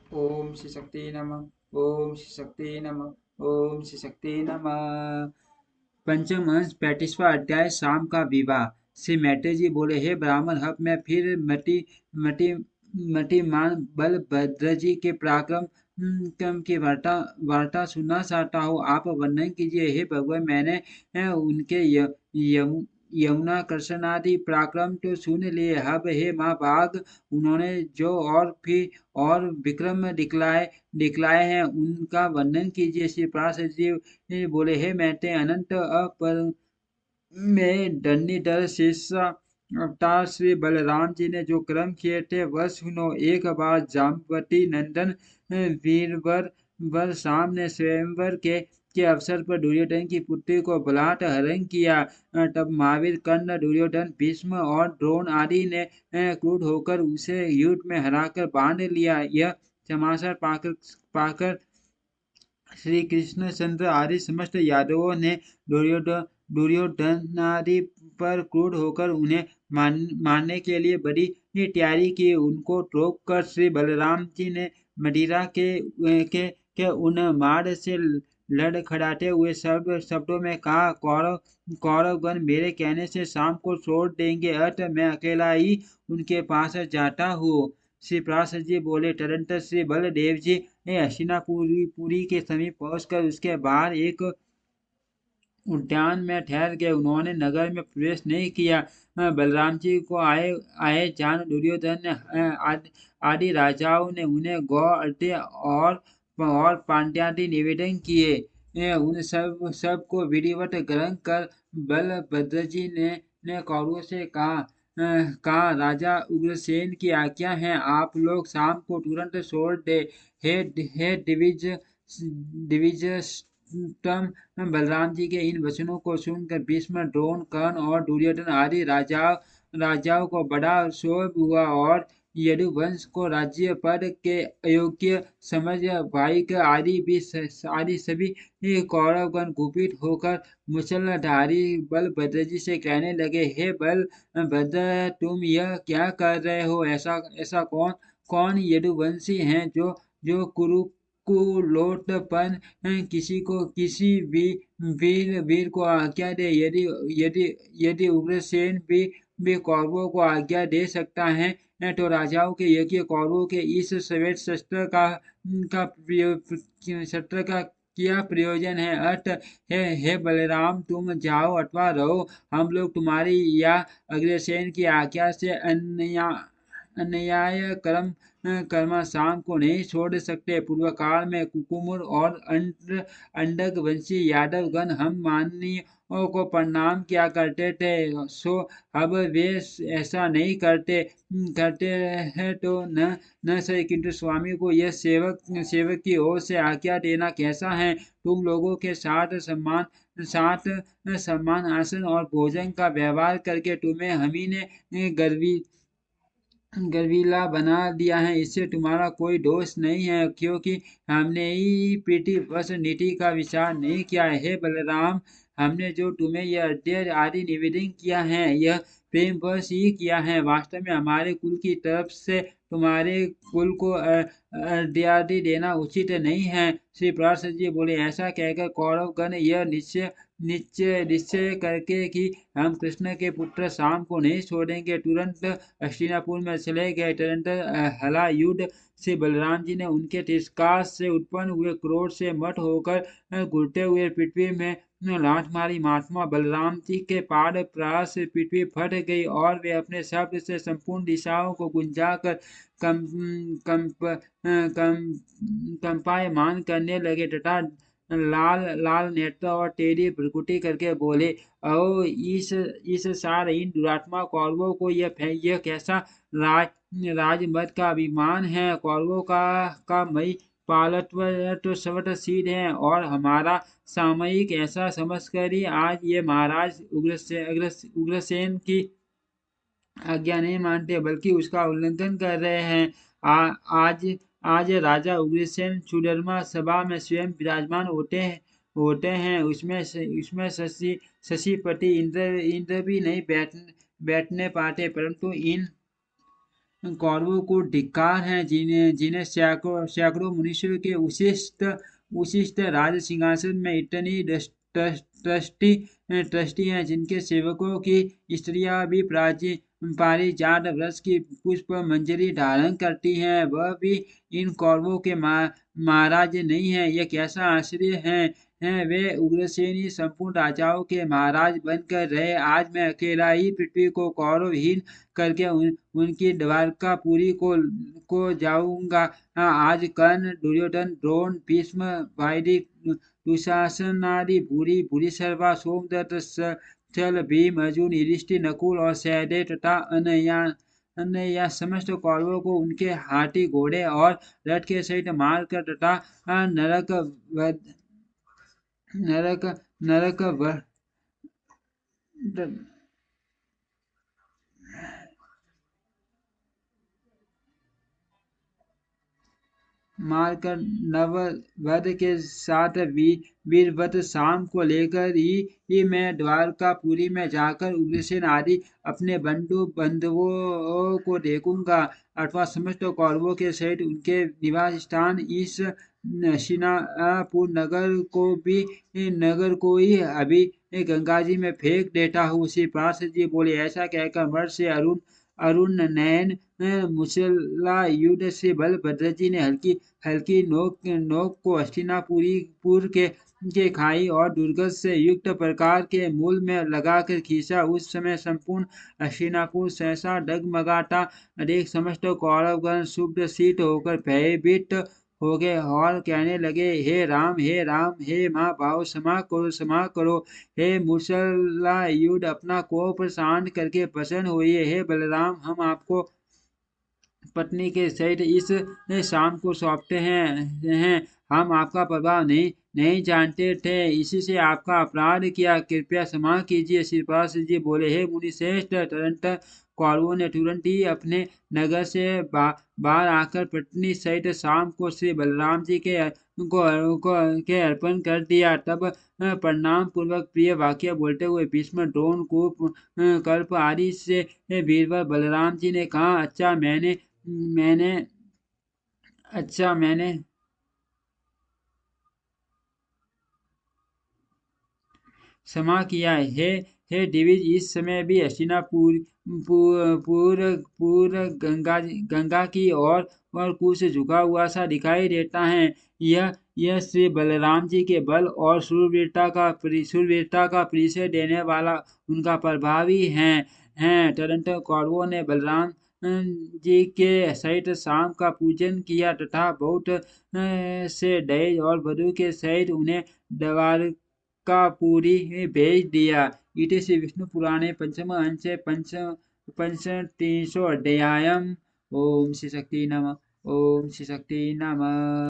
ओम श्री शक्ति नमः। ओम श्री शक्ति नमः। ओम श्री शक्ति नमः। पंचम अंश 35वां अध्याय शाम का विवाह। श्री मैत्रेय जी बोले, हे ब्राह्मण, अब मैं फिर मटी मटीमान बलभद्र जी के पराक्रम की वार्ता सुनना चाहता हूँ। आप वर्णन कीजिए। हे भगवान, मैंने उनके यमुना कृष्णादि पराक्रम तो सुन लिए। अब हे महाभाग, उन्होंने जो और भी और विक्रम दिखलाए हैं, उनका वर्णन कीजिए। श्री पराशर जी बोले, हे मैत्रेय, अनंत अपर में धरणीधर शीर्षा अवतार श्री बलराम जी ने जो कर्म किए थे वह सुनो। एक बार जाम्बवती नंदन वीरवर वर शाम ने स्वयंवर के अवसर पर दुर्योधन की पुत्री को बलात् हरण किया। तब महावीर, कर्ण, दुर्योधन, भीष्म और द्रोण आदि ने क्रुद्ध होकर उसे युद्ध में हराकर बांध लिया। यह समाचार पाकर श्री कृष्णचंद्र आदि समस्त यादवों ने दुर्योधनादि पर क्रुद्ध होकर उन्हें मारने के लिए बड़ी तैयारी की। उनको रोक कर श्री बलराम जी ने मदिरा के उन मार्ग से लड़खड़ाते हुए शब्दों में कहा, कौरवगण मेरे कहने से शाम को छोड़ देंगे, अतः मैं अकेला ही उनके पास जाता हूँ। श्री पराशर जी बोले, तदंतर श्री बलदेव जी हस्तिनापुरी के समीप पहुंचकर उसके बाहर एक उद्यान में ठहर गए। उन्होंने नगर में प्रवेश नहीं किया। बलराम जी को आए आए जान दुर्योधन ने आदि राजाओं ने उन्हें गौ अर्घ्य और पांड्यादि निवेदन किए। उन सब को विधिवत ग्रहण कर बलभद्र जी ने कौरवों से कहा, राजा उग्रसेन की आज्ञा है, आप लोग शाम को तुरंत छोड़ दे। हे दिविजतम बलराम जी के इन वचनों को सुनकर भीष्म, द्रोण, कर्ण और दुर्योधन आदि राजाओं को बड़ा क्षोभ हुआ और यदुवंश को राज्य पद के अयोग्य समझ भाई आदि सभी कौरवगण कुपित होकर मुसलधारी बलभद्र जी से कहने लगे, हे बलभद्र, तुम यह क्या कर रहे हो? ऐसा कौन कौन यदुवंशी हैं जो कुलोत्पन किसी भी वीर को आज्ञा दे? यदि उग्रसेन भी कौरवों को आज्ञा दे सकता है, तो राजाओं के यज्ञ कौरवों के इस श्वेत शस्त्र का क्या प्रयोजन है? हे बलराम, तुम जाओ अथवा रहो, हम लोग तुम्हारी या अग्रसेन की आज्ञा से अन्याय कर्मा शाम को नहीं छोड़ सकते। पूर्व काल में कुकुमुर और अंडक वंशी यादव गण हम माननीयों को प्रणाम किया करते थे, सो अब वे ऐसा नहीं करते हैं तो न सही, किंतु स्वामी को यह सेवक की ओर से आज्ञा देना कैसा है? तुम लोगों के साथ सम्मान, आसन और भोजन का व्यवहार करके तुम्हें हम ही ने गर्वीला बना दिया है। इससे तुम्हारा कोई दोष नहीं है, क्योंकि हमने ही प्रीतिवश नीति का विचार नहीं किया है। हे बलराम, हमने जो तुम्हें यह अध्यय आदि निवेदन किया है, यह प्रेम वश ही किया है। वास्तव में हमारे कुल की तरफ से तुम्हारे कुल को अर्घ्यादि देना उचित नहीं है। श्री पराशर जी बोले, ऐसा कहकर कौरवगण यह निश्चय करके कि हम कृष्ण के पुत्र शाम को नहीं छोड़ेंगे, तुरंत हस्तिनापुर में चले गए। तदनंतर हला युद्ध से बलराम जी ने उनके तिरस्कार से उत्पन्न हुए क्रोध से मत होकर घुलते हुए पृथ्वी में लात मारी। महात्मा बलराम जी के पाद प्रहार से पृथ्वी फट गई और वे अपने शब्द से संपूर्ण दिशाओं को गुंजाकर कंपायमान करने लगे तथा लाल लाल नेत्र और टेढ़ी भ्रुकुटी करके बोले, ओ इस सारहीन दुरात्मा कौरवों को यह कैसा राजमद का अभिमान है? कौरवों का मई पालत्व तो सर्वथा सिद्ध है, और हमारा सामयिक ऐसा समझकर ही आज ये महाराज उग्रसेन की आज्ञा नहीं मानते, बल्कि उसका उल्लंघन कर रहे हैं। आज आज राजा उग्रसेन सुधर्मा सभा में स्वयं विराजमान होते हैं। उसमें शशिपति इंद्र भी नहीं बैठने पाते, परंतु कौरवों को धिक्कार है, जिन्हें जिन्हें सैकड़ों सैकड़ों मनुष्यों के उशिष्ट उशिष्ट राज सिंहासन में इतनी ट्रस्टी ट्रस्टी हैं, जिनके सेवकों की स्त्रियां भी प्राचीन पारिजात वृक्ष की पुष्प मंजरी धारण करती हैं, वह भी इन कौरवों के महाराज नहीं है। यह कैसा आश्चर्य है, वे उग्रसेनी संपूर्ण राजाओं के महाराज बनकर रहे, आज मैं अकेला ही पृथ्वी को कौरवहीन करके उनकी द्वारकापुरी को जाऊंगा। आज कर्ण, दुर्योधन, द्रोण, भीष्म, वायरी, दुशासन आदि भूरी भूरिश्रवा, सोमदत्त, छल, भीम, अर्जुन, युधिष्ठिर, नकुल और सहदेव तथा अन्य या समस्त कौरवों को उनके हाथी, घोड़े और रथ के सहित मारकर तथा नरक नरक नरक मारकर नववध के साथ वीरभद्र शाम को लेकर ही मैं द्वारकापुरी में जाकर उग्रसेन आदि अपने बंधुओं को देखूंगा, अथवा समस्त कौरवों के सहित उनके निवास स्थान इस हस्तिनापुर नगर को ही अभी गंगा जी में फेंक देता हूँ। श्री पार्षद जी बोले। ऐसा कहकर मर्द से अरुण नयन मुसल्ला युद्ध से बलभद्र जी ने हल्की हल्की नोक को हस्तिनापुर के खाई और दुर्गत से युक्त प्रकार के मूल में लगाकर खींचा। उस समय संपूर्ण हस्तिनापुर सहसा डगमगाता देख समस्त कौरवगण शुभ्र शीत होकर भयभीत हो गए और कहने लगे, हे राम, हे महाभाव, क्षमा करो। हे मुसल्ला युद्ध, अपना कोप शांत करके प्रसन्न होइए। हे बलराम, हम आपको पत्नी के सहित इस शाम को सौंपते हैं। हम आपका प्रभाव नहीं जानते थे, इसी से आपका अपराध किया, कृपया क्षमा कीजिए। श्रीपाद जी बोले, हे मुनिश्रेष्ठ, तुरंत कौरवों ने तुरंत ही अपने नगर से बाहर आकर पत्नी सहित शाम को श्री बलराम जी के अर्पण कर दिया। तब प्रणाम पूर्वक प्रिय वाक्य बोलते हुए भीष्म, द्रोण, कूप, कल्प आदि से वीरवर बलराम जी ने कहा, अच्छा मैंने क्षमा किया है। हे दिविज, इस समय भी हस्तिनापुर पूर गंगा की और कुछ झुका हुआ सा दिखाई देता है। यह श्री बलराम जी के बल और शूरवीरता का परिचय देने वाला उनका प्रभावी है। तदनंतर कौरवों ने बलराम जी के सहित शाम का पूजन किया तथा बहुत से दहेज और वधु के सहित उन्हें द्वारकापुरी भेज दिया। इति श्री विष्णु पुराणे पंचम अंशे पंचत्रिंशो अध्यायम्। ओम श्री शक्ति नमः। ओम श्री शक्ति नमः।